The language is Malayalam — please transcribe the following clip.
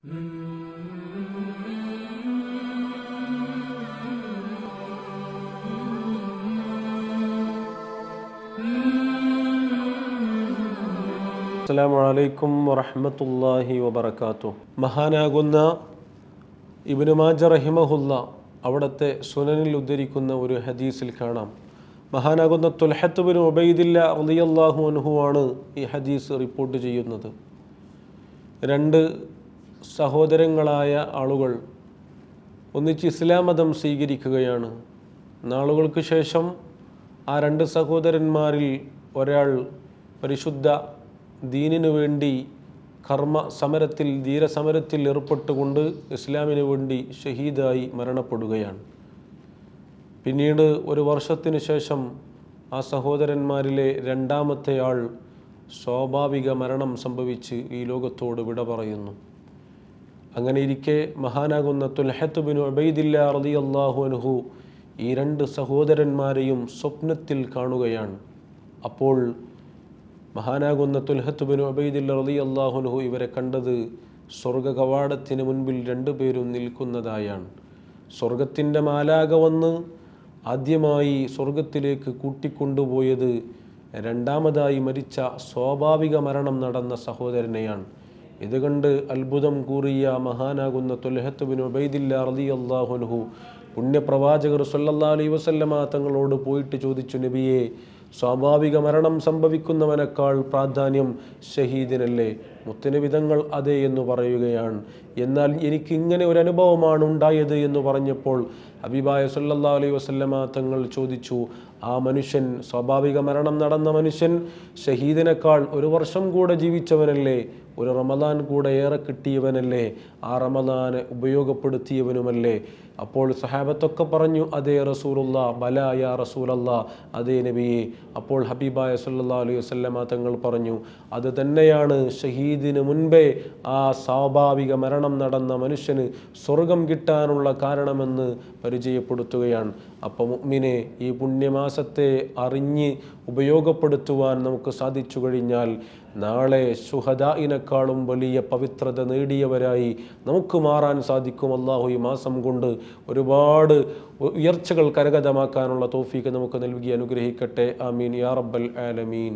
അസ്സലാമു അലൈക്കും വറഹ്മത്തുള്ളാഹി വബറകാതുഹു. മഹാനാകുന്ന ഇബ്നു മാജ റഹിമഹുല്ല അവിടുത്തെ സുനനിൽ ഉദ്ധരിക്കുന്ന ഒരു ഹദീസിൽ കാണാം, മഹാനാകുന്ന തുൽഹത്ത് ബിൻ ഉബൈദില്ല റളിയല്ലാഹു അൻഹു ആണ് ഈ ഹദീസ് റിപ്പോർട്ട് ചെയ്യുന്നത്. രണ്ട് സഹോദരങ്ങളായ ആളുകൾ ഒന്നിച്ച് ഇസ്ലാം മതം സ്വീകരിക്കുകയാണ്. നാളുകൾക്ക് ശേഷം ആ രണ്ട് സഹോദരന്മാരിൽ ഒരാൾ പരിശുദ്ധ ദീനിനു വേണ്ടി ധീരസമരത്തിൽ ഏർപ്പെട്ടുകൊണ്ട് ഇസ്ലാമിന് വേണ്ടി ഷഹീദായി മരണപ്പെടുകയാണ്. പിന്നീട് ഒരു വർഷത്തിന് ശേഷം ആ സഹോദരന്മാരിലെ രണ്ടാമത്തെ ആൾ സ്വാഭാവിക മരണം സംഭവിച്ച് ഈ ലോകത്തോട് വിട പറയുന്നു. അങ്ങനെ ഇരിക്കെ മഹാനാകുന്ന തുൽഹത്ത് ബിൻ ഉബൈദില്ല റളിയല്ലാഹു അൻഹു ഈ രണ്ട് സഹോദരന്മാരെയും സ്വപ്നത്തിൽ കാണുകയാണ്. അപ്പോൾ മഹാനാകുന്ന തുൽഹത്ത് ബിൻ ഉബൈദില്ല റളിയല്ലാഹു അൻഹു ഇവരെ കണ്ടത് സ്വർഗ കവാടത്തിന് മുൻപിൽ രണ്ടുപേരും നിൽക്കുന്നതായാണ്. സ്വർഗത്തിൻ്റെ മാലാക വന്ന് ആദ്യമായി സ്വർഗത്തിലേക്ക് കൂട്ടിക്കൊണ്ടുപോയത് രണ്ടാമതായി മരിച്ച സ്വാഭാവിക മരണം നടന്ന സഹോദരനെയാണ്. ഇത് കണ്ട് അത്ഭുതം കൂറിയ മഹാനാകുന്ന തുൽഹത്ത് ബിൻ ഉബൈദില്ല റളിയല്ലാഹു അൻഹു പുണ്യപ്രവാചകർ സല്ലല്ലാഹു അലൈഹി വസല്ലമ തങ്ങളോട് പോയിട്ട് ചോദിച്ചു, നബിയെ, സ്വാഭാവിക മരണം സംഭവിക്കുന്നവനേക്കാൾ പ്രാധാന്യം ഷഹീദിനല്ലേ? മുത്തുനബി തങ്ങൾ അതെ എന്ന് പറയുകയാണ്. എന്നാൽ എനിക്ക് ഇങ്ങനെ ഒരു അനുഭവമാണ് ഉണ്ടായത് എന്ന് പറഞ്ഞപ്പോൾ ഹബീബായ സല്ലല്ലാഹു അലൈഹി വസല്ലമ തങ്ങൾ ചോദിച്ചു, ആ മനുഷ്യൻ, സ്വാഭാവിക മരണം നടന്ന മനുഷ്യൻ ഷഹീദിനേക്കാൾ ഒരു വർഷം കൂടെ ജീവിച്ചവനല്ലേ? ഒരു റമദാൻ കൂടെ ഏറെ കിട്ടിയവനല്ലേ? ആ റമദാനെ ഉപയോഗപ്പെടുത്തിയവനുമല്ലേ? അപ്പോൾ സഹാബത്തൊക്കെ പറഞ്ഞു, അതേ റസൂലുള്ളാ, ബലാ യാ റസൂലല്ലാ, അതേ നബിയെ. അപ്പോൾ ഹബീബായ സല്ലല്ലാഹു അലൈഹി വസല്ലമ തങ്ങൾ പറഞ്ഞു, അത് തന്നെയാണ് ഷഹീദിന് മുൻപേ ആ സ്വാഭാവിക മരണം നടന്ന മനുഷ്യന് സ്വർഗം കിട്ടാനുള്ള കാരണമെന്ന് പരിചയപ്പെടുത്തുകയാണ്. അപ്പോൾ മുഅ്മിനെ, ഈ പുണ്യമാസത്തെ അറിഞ്ഞ് ഉപയോഗപ്പെടുത്തുവാൻ നമുക്ക് സാധിച്ചു കഴിഞ്ഞാൽ നാളെ ശുഹദാഇനെക്കാളും വലിയ പവിത്രത നേടിയവരായി നമുക്ക് മാറാൻ സാധിക്കും. അല്ലാഹു ഈ മാസം കൊണ്ട് ഒരുപാട് ഉയർച്ചകൾ കരഗതമാക്കാനുള്ള തൗഫീഖ് നമുക്ക് നൽകി അനുഗ്രഹിക്കട്ടെ. ആമീൻ യാ റബ്ബൽ ആലമീൻ.